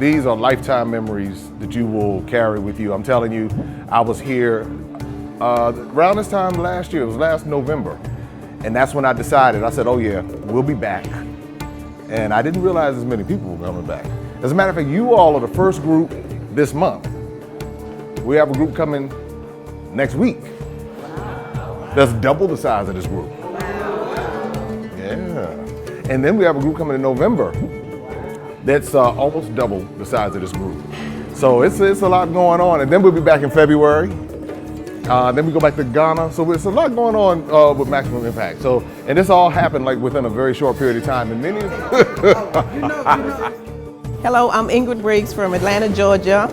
these are lifetime memories that you will carry with you. I'm telling you, I was here around this time last year, it was last November. And that's when I decided, I said, oh yeah, we'll be back. And I didn't realize as many people were coming back. As a matter of fact, you all are the first group this month. We have a group coming next week. That's double the size of this group. Yeah. And then we have a group coming in November that's almost double the size of this group. So it's a lot going on. And then we'll be back in February. Then we go back to Ghana. So it's a lot going on with Maximum Impact. So, and this all happened like within a very short period of time. And many Hello, I'm Ingrid Briggs from Atlanta, Georgia.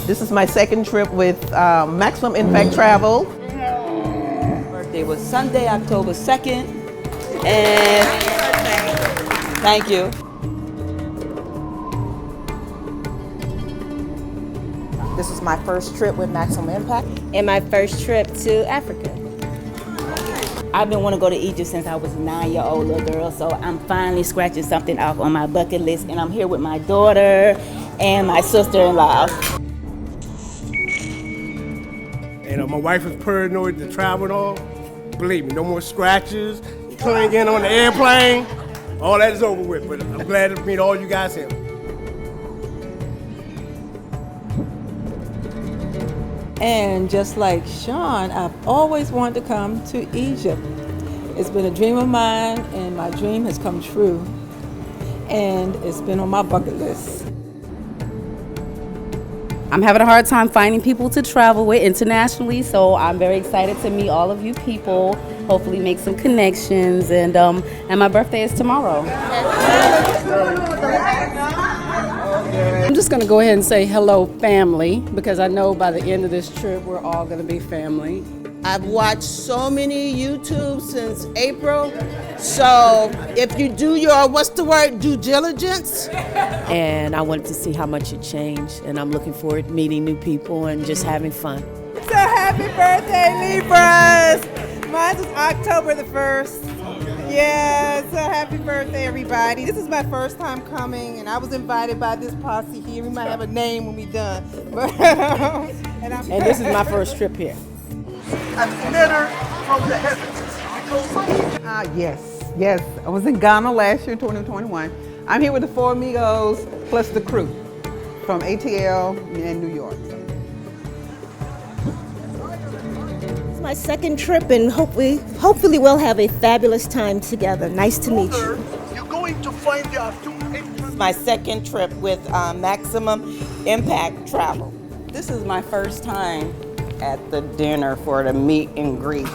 This is my second trip with Maximum Impact Travel. Birthday was Sunday, October 2nd. And thank you. This is my first trip with Maximum Impact. And my first trip to Africa. I've been wanting to go to Egypt since I was a 9-year-old little girl, so I'm finally scratching something off on my bucket list, and I'm here with my daughter and my sister-in-law. And my wife was paranoid to travel and all. Believe me, no more scratches, clinging on the airplane. All that is over with, but I'm glad to meet all you guys here. And just like Sean, I've always wanted to come to Egypt. It's been a dream of mine, and my dream has come true. And it's been on my bucket list. I'm having a hard time finding people to travel with internationally, so I'm very excited to meet all of you people, hopefully make some connections, and my birthday is tomorrow. I'm just going to go ahead and say hello, family, because I know by the end of this trip, we're all going to be family. I've watched so many YouTube since April, so if you do your, due diligence? And I wanted to see how much it changed, and I'm looking forward to meeting new people and just having fun. So happy birthday, Libras! Mine is October the 1st. Yeah, so happy birthday, everybody. This is my first time coming, and I was invited by this posse here. We might have a name when we're done. And this is my first trip here. A knitter from the heavens. Yes. I was in Ghana last year, 2021. I'm here with the 4 amigos plus the crew from ATL in New York. It's my second trip, and hopefully we'll have a fabulous time together. Nice to meet you. You're going to find there are 2 entrances. My second trip with Maximum Impact Travel. This is my first time at the dinner for the meet and greet.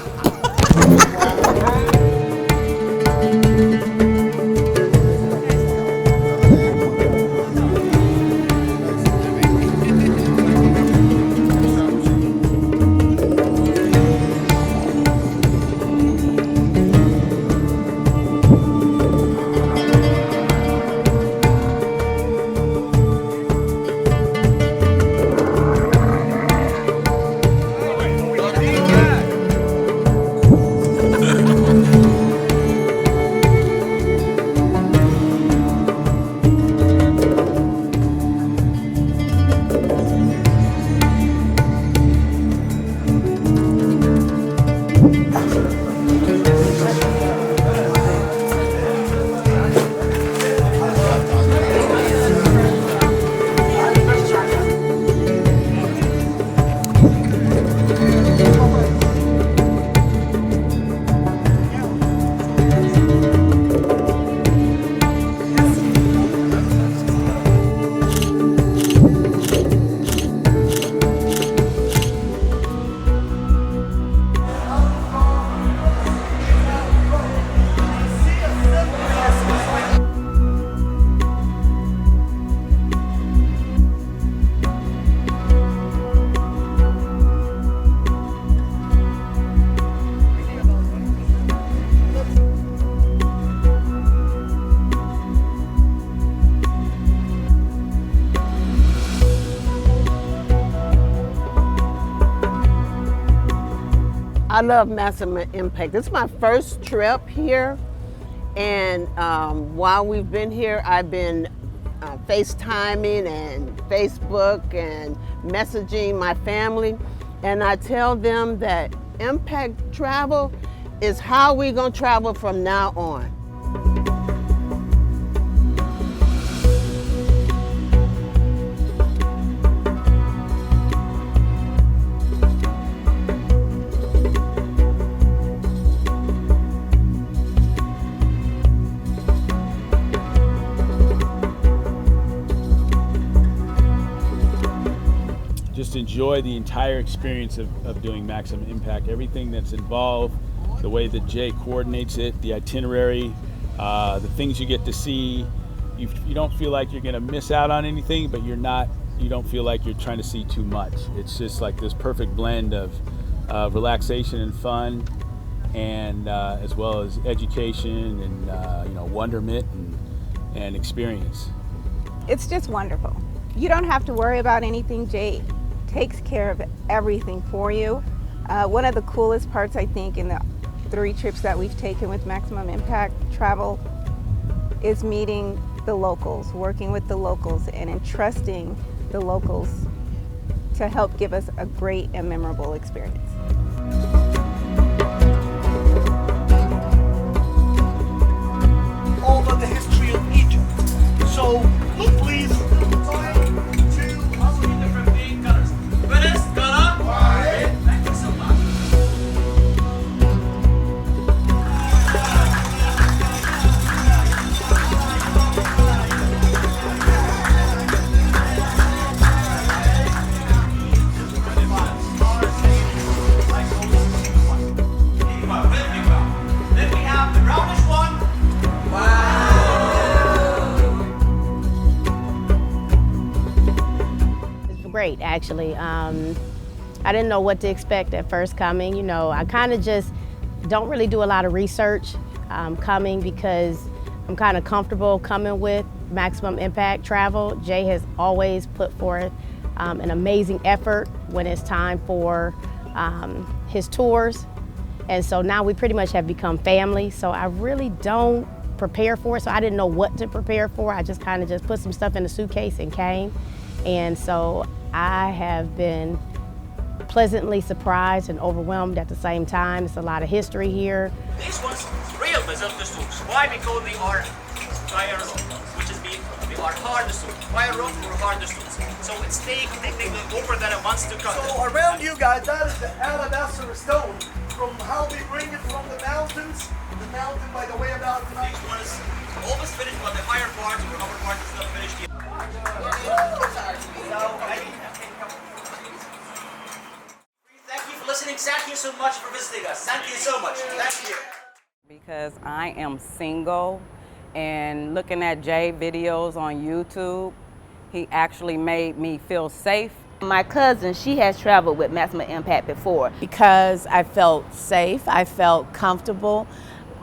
I love Maximum Impact. This is my first trip here, and while we've been here, I've been FaceTiming and Facebook and messaging my family. And I tell them that impact travel is how we're going to travel from now on. Just enjoy the entire experience of doing Maximum Impact, everything that's involved, the way that Jay coordinates it, the itinerary, the things you get to see. You don't feel like you're gonna miss out on anything, but you don't feel like you're trying to see too much. It's just like this perfect blend of relaxation and fun, and as well as education and wonderment and experience. It's just wonderful. You don't have to worry about anything. Jay takes care of everything for you. One of the coolest parts, I think, in the 3 trips that we've taken with Maximum Impact Travel is meeting the locals, working with the locals, and entrusting the locals to help give us a great and memorable experience. All of the history of Egypt. So look, please. Great, actually. I didn't know what to expect at first coming. You know, I kind of just don't really do a lot of research coming because I'm kind of comfortable coming with Maximum Impact Travel. Jay has always put forth an amazing effort when it's time for his tours. And so now we pretty much have become family. So I really don't prepare for it. So I didn't know what to prepare for. I just kind of just put some stuff in the suitcase and came. And so I have been pleasantly surprised and overwhelmed at the same time. It's a lot of history here. These ones, real desert stones. Why? Because they are fire rock, which is they are hard stones. Fire rock or hard stones. So it's technically over than a month to cut. So around you guys, that is the alabaster stone from how we bring it from the mountains. The mountain by the way about tonight. This one is almost finished, but the higher part or upper part is not finished yet. Thank you for listening. Thank you so much for visiting us. Thank you so much. Thank you. Because I am single, and looking at Jay videos on YouTube, he actually made me feel safe. My cousin, she has traveled with Maximum Impact before. Because I felt safe, I felt comfortable.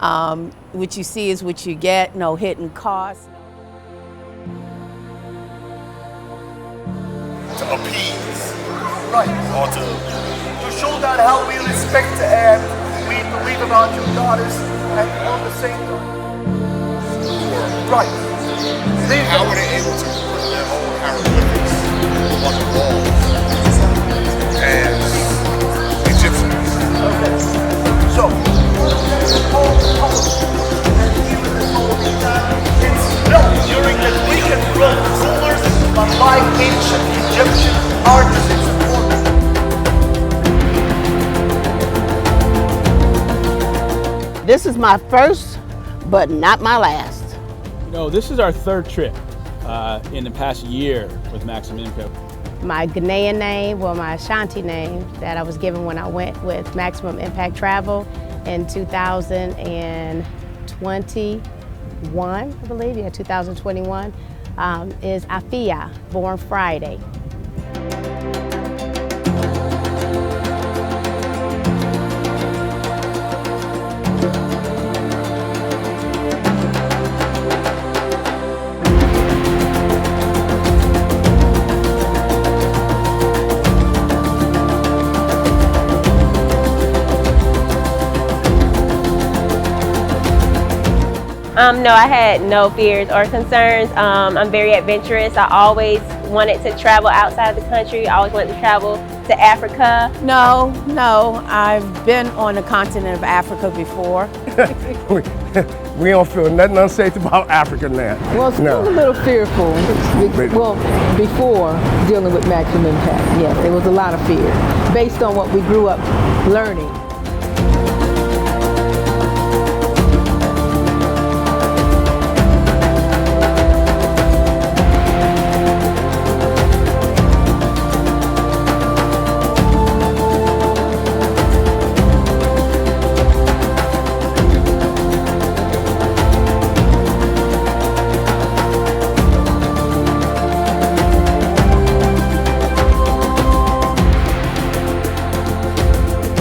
What you see is what you get, no hidden costs. To appease, right? Or to show that how we respect and we believe about your daughters, and on the same time, right? How were they able to put their own hieroglyphics on the walls as Egyptians? Okay, so the whole post and even the whole it's built during the Greek and Roman rulers, but by ancient Egyptian artisans. This is my first, but not my last. You know, this is our 3rd trip in the past year with Maximum Impact. My Ghanaian name, well, my Ashanti name that I was given when I went with Maximum Impact Travel in 2021, I believe, yeah, 2021, is Afia, born Friday. No, I had no fears or concerns. I'm very adventurous. I always wanted to travel outside the country. I always wanted to travel to Africa. No, I've been on the continent of Africa before. We don't feel nothing unsafe about Africa now. Well, still a little fearful. Well, before dealing with Maximum Impact, yes, there was a lot of fear based on what we grew up learning.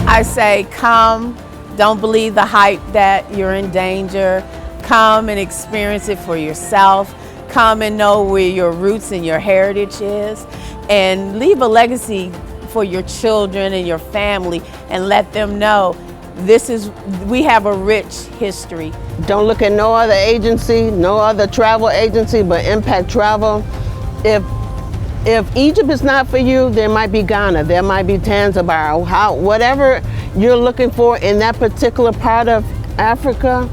I say come, don't believe the hype that you're in danger. Come and experience it for yourself. Come and know where your roots and your heritage is, and leave a legacy for your children and your family, and let them know we have a rich history. Don't look at no other agency, no other travel agency but Impact Travel. If Egypt is not for you, there might be Ghana, there might be Zanzibar, whatever you're looking for in that particular part of Africa,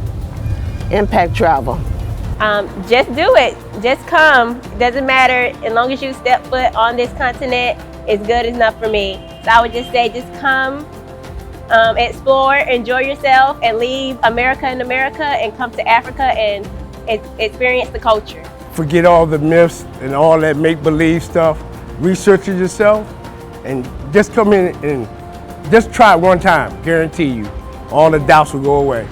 Impact Travel. Just do it. Just come. Doesn't matter. As long as you step foot on this continent, it's good enough for me. So I would just say, just come, explore, enjoy yourself, and leave America in America and come to Africa and experience the culture. Forget all the myths and all that make-believe stuff. Research it yourself and just come in and just try it one time. Guarantee you, all the doubts will go away.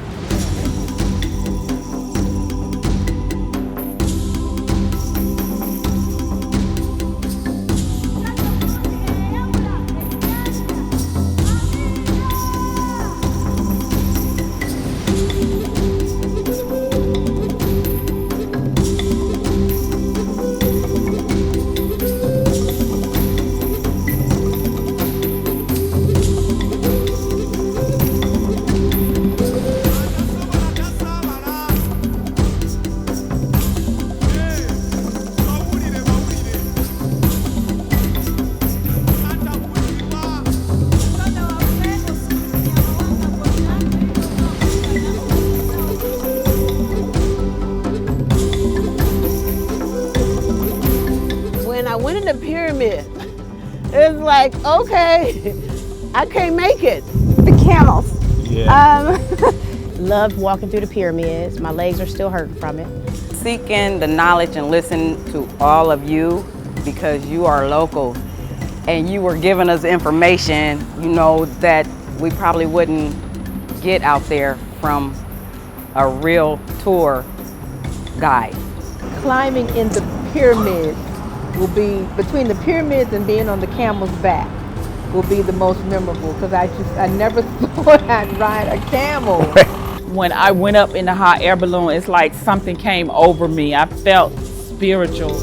I went in the pyramid. It's like, okay, I can't make it. The camels. Yeah. Loved walking through the pyramids. My legs are still hurting from it. Seeking the knowledge and listen to all of you because you are local and you were giving us information, you know, that we probably wouldn't get out there from a real tour guide. Climbing in the pyramids will be, between the pyramids and being on the camel's back, will be the most memorable, because I never thought I'd ride a camel. When I went up in the hot air balloon, it's like something came over me. I felt spiritual.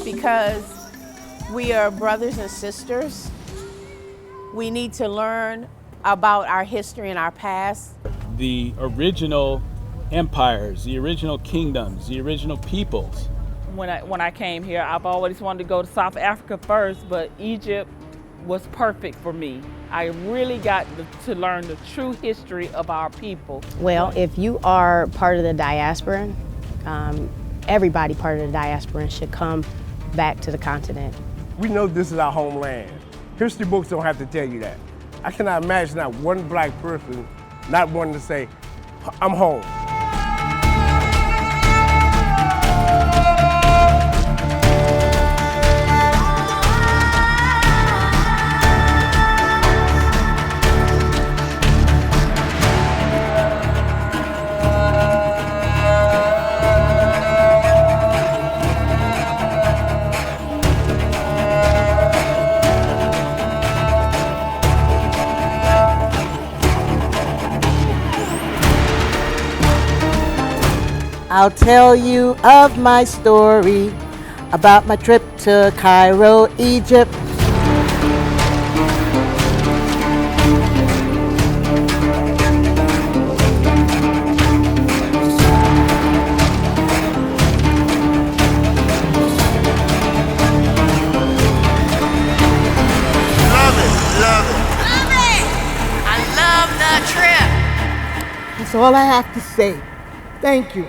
Because we are brothers and sisters, we need to learn about our history and our past. The original empires, the original kingdoms, the original peoples. When I came here, I've always wanted to go to South Africa first, but Egypt was perfect for me. I really got to learn the true history of our people. Well, if you are part of the diaspora, everybody part of the diaspora should come back to the continent. We know this is our homeland. History books don't have to tell you that. I cannot imagine not one black person not wanting to say, I'm home. I'll tell you of my story about my trip to Cairo, Egypt. That's all I have to say. Thank you.